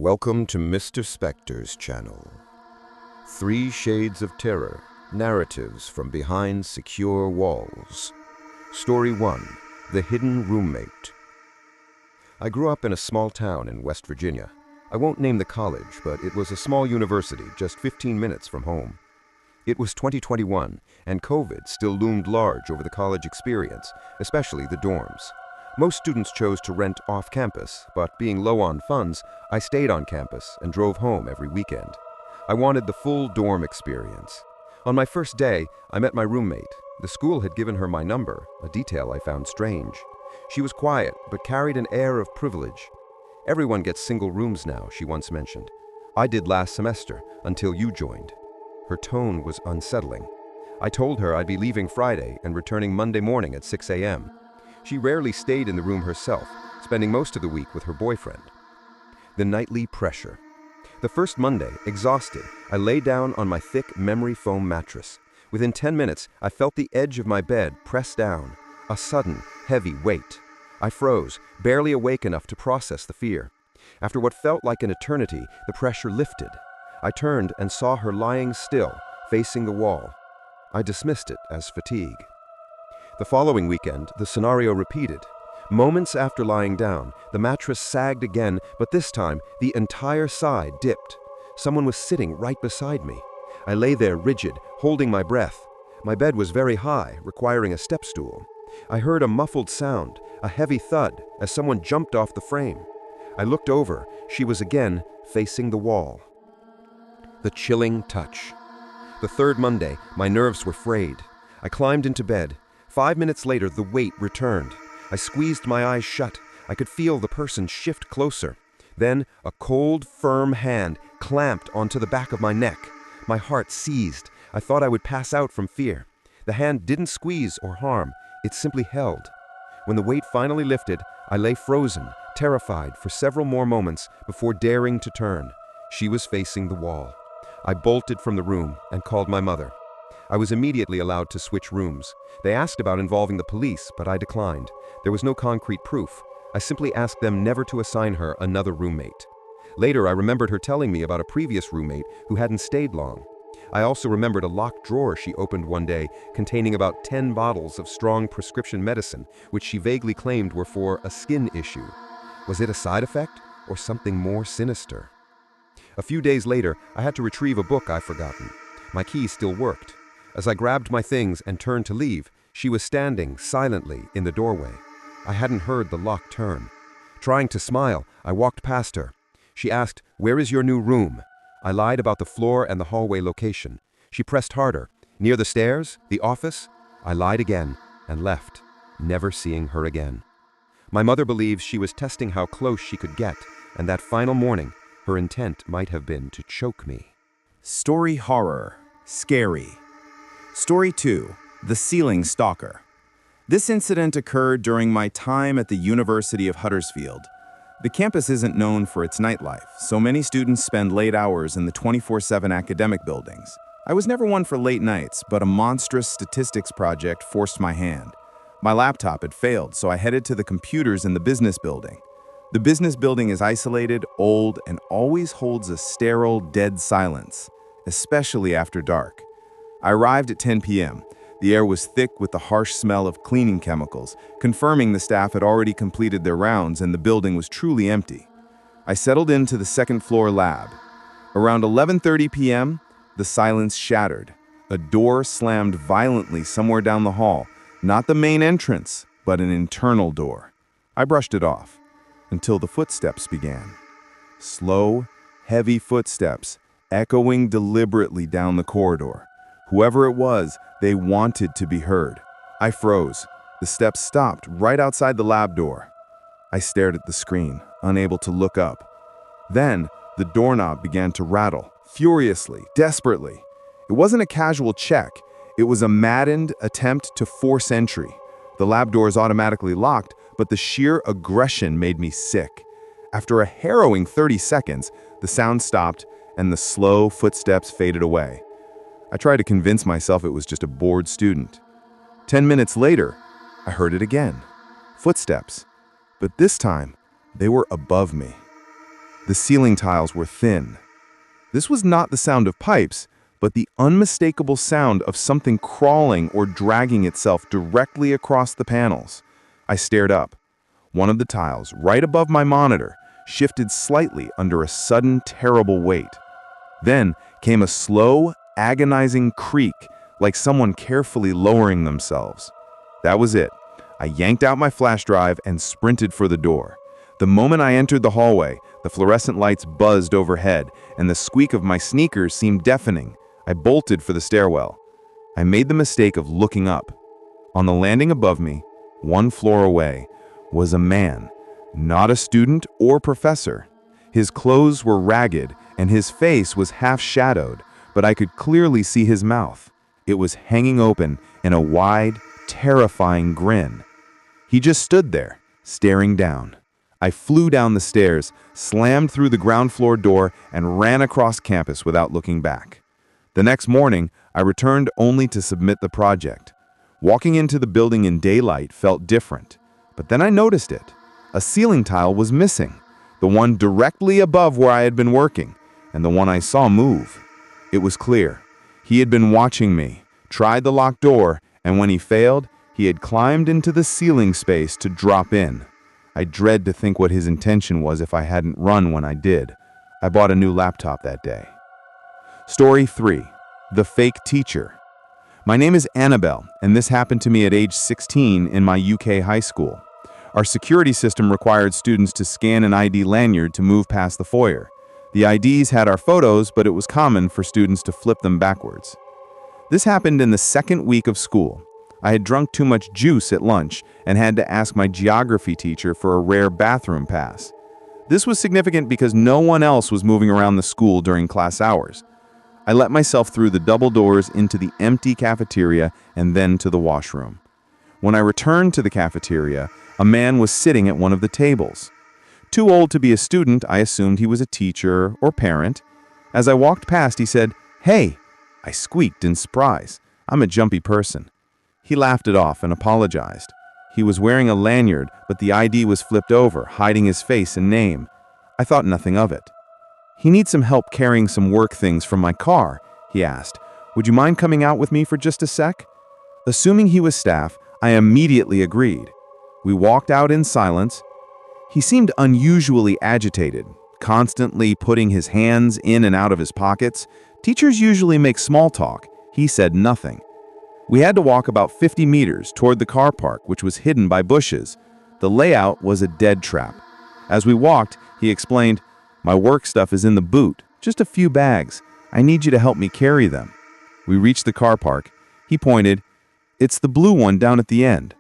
Welcome to Mr. Specter's channel. 3 Shades of Terror, narratives from behind secure walls. Story 1, The Hidden Roommate. I grew up in a small town in West Virginia. I won't name the college, but it was a small university just 15 minutes from home. It was 2021, and COVID still loomed large over the college experience, especially the dorms. Most students chose to rent off campus, but being low on funds, I stayed on campus and drove home every weekend. I wanted the full dorm experience. On my first day, I met my roommate. The school had given her my number, a detail I found strange. She was quiet, but carried an air of privilege. "Everyone gets single rooms now," she once mentioned. "I did last semester, until you joined." Her tone was unsettling. I told her I'd be leaving Friday and returning Monday morning at 6 a.m. She rarely stayed in the room herself, spending most of the week with her boyfriend. The nightly pressure. The first Monday, exhausted, I lay down on my thick memory foam mattress. Within 10 minutes, I felt the edge of my bed press down, a sudden, heavy weight. I froze, barely awake enough to process the fear. After what felt like an eternity, the pressure lifted. I turned and saw her lying still, facing the wall. I dismissed it as fatigue. The following weekend, the scenario repeated. Moments after lying down, the mattress sagged again, but this time, the entire side dipped. Someone was sitting right beside me. I lay there rigid, holding my breath. My bed was very high, requiring a step stool. I heard a muffled sound, a heavy thud, as someone jumped off the frame. I looked over. She was again facing the wall. The chilling touch. The third Monday, my nerves were frayed. I climbed into bed. 5 minutes later, the weight returned. I squeezed my eyes shut. I could feel the person shift closer. Then, a cold, firm hand clamped onto the back of my neck. My heart seized. I thought I would pass out from fear. The hand didn't squeeze or harm. It simply held. When the weight finally lifted, I lay frozen, terrified for several more moments before daring to turn. She was facing the wall. I bolted from the room and called my mother. I was immediately allowed to switch rooms. They asked about involving the police, but I declined. There was no concrete proof. I simply asked them never to assign her another roommate. Later, I remembered her telling me about a previous roommate who hadn't stayed long. I also remembered a locked drawer she opened one day containing about 10 bottles of strong prescription medicine, which she vaguely claimed were for a skin issue. Was it a side effect or something more sinister? A few days later, I had to retrieve a book I'd forgotten. My key still worked. As I grabbed my things and turned to leave, she was standing silently in the doorway. I hadn't heard the lock turn. Trying to smile, I walked past her. She asked, "Where is your new room?" I lied about the floor and the hallway location. She pressed harder. "Near the stairs? The office?" I lied again and left, never seeing her again. My mother believes she was testing how close she could get, and that final morning, her intent might have been to choke me. Story horror, scary. Story 2, The Ceiling Stalker. This incident occurred during my time at the University of Huddersfield. The campus isn't known for its nightlife, so many students spend late hours in the 24/7 academic buildings. I was never one for late nights, but a monstrous statistics project forced my hand. My laptop had failed, so I headed to the computers in the business building. The business building is isolated, old, and always holds a sterile, dead silence, especially after dark. I arrived at 10 p.m. The air was thick with the harsh smell of cleaning chemicals, confirming the staff had already completed their rounds and the building was truly empty. I settled into the second-floor lab. Around 11:30 p.m., the silence shattered. A door slammed violently somewhere down the hall, not the main entrance, but an internal door. I brushed it off, until the footsteps began. Slow, heavy footsteps, echoing deliberately down the corridor. Whoever it was, they wanted to be heard. I froze. The steps stopped right outside the lab door. I stared at the screen, unable to look up. Then, the doorknob began to rattle, furiously, desperately. It wasn't a casual check. It was a maddened attempt to force entry. The lab door is automatically locked, but the sheer aggression made me sick. After a harrowing 30 seconds, the sound stopped and the slow footsteps faded away. I tried to convince myself it was just a bored student. 10 minutes later, I heard it again. Footsteps. But this time, they were above me. The ceiling tiles were thin. This was not the sound of pipes, but the unmistakable sound of something crawling or dragging itself directly across the panels. I stared up. One of the tiles, right above my monitor, shifted slightly under a sudden, terrible weight. Then came a slow, agonizing creak, like someone carefully lowering themselves. That was it. I yanked out my flash drive and sprinted for the door. The moment I entered the hallway, the fluorescent lights buzzed overhead, and the squeak of my sneakers seemed deafening. I bolted for the stairwell. I made the mistake of looking up. On the landing above me, one floor away, was a man, not a student or professor. His clothes were ragged, and his face was half-shadowed, but I could clearly see his mouth. It was hanging open in a wide, terrifying grin. He just stood there, staring down. I flew down the stairs, slammed through the ground floor door, and ran across campus without looking back. The next morning, I returned only to submit the project. Walking into the building in daylight felt different, but then I noticed it. A ceiling tile was missing, the one directly above where I had been working, and the one I saw move. It was clear. He had been watching me, tried the locked door, and when he failed, he had climbed into the ceiling space to drop in. I dread to think what his intention was if I hadn't run when I did. I bought a new laptop that day. Story 3. The Fake Teacher. My name is Annabelle, and this happened to me at age 16 in my UK high school. Our security system required students to scan an ID lanyard to move past the foyer. The IDs had our photos, but it was common for students to flip them backwards. This happened in the second week of school. I had drunk too much juice at lunch and had to ask my geography teacher for a rare bathroom pass. This was significant because no one else was moving around the school during class hours. I let myself through the double doors into the empty cafeteria and then to the washroom. When I returned to the cafeteria, a man was sitting at one of the tables. Too old to be a student, I assumed he was a teacher or parent. As I walked past, he said, "Hey!" I squeaked in surprise. I'm a jumpy person. He laughed it off and apologized. He was wearing a lanyard, but the ID was flipped over, hiding his face and name. I thought nothing of it. "He needs some help carrying some work things from my car," he asked. "Would you mind coming out with me for just a sec?" Assuming he was staff, I immediately agreed. We walked out in silence. He seemed unusually agitated, constantly putting his hands in and out of his pockets. Teachers usually make small talk. He said nothing. We had to walk about 50 meters toward the car park, which was hidden by bushes. The layout was a dead trap. As we walked, he explained, "My work stuff is in the boot, just a few bags. I need you to help me carry them." We reached the car park. He pointed, "It's the blue one down at the end."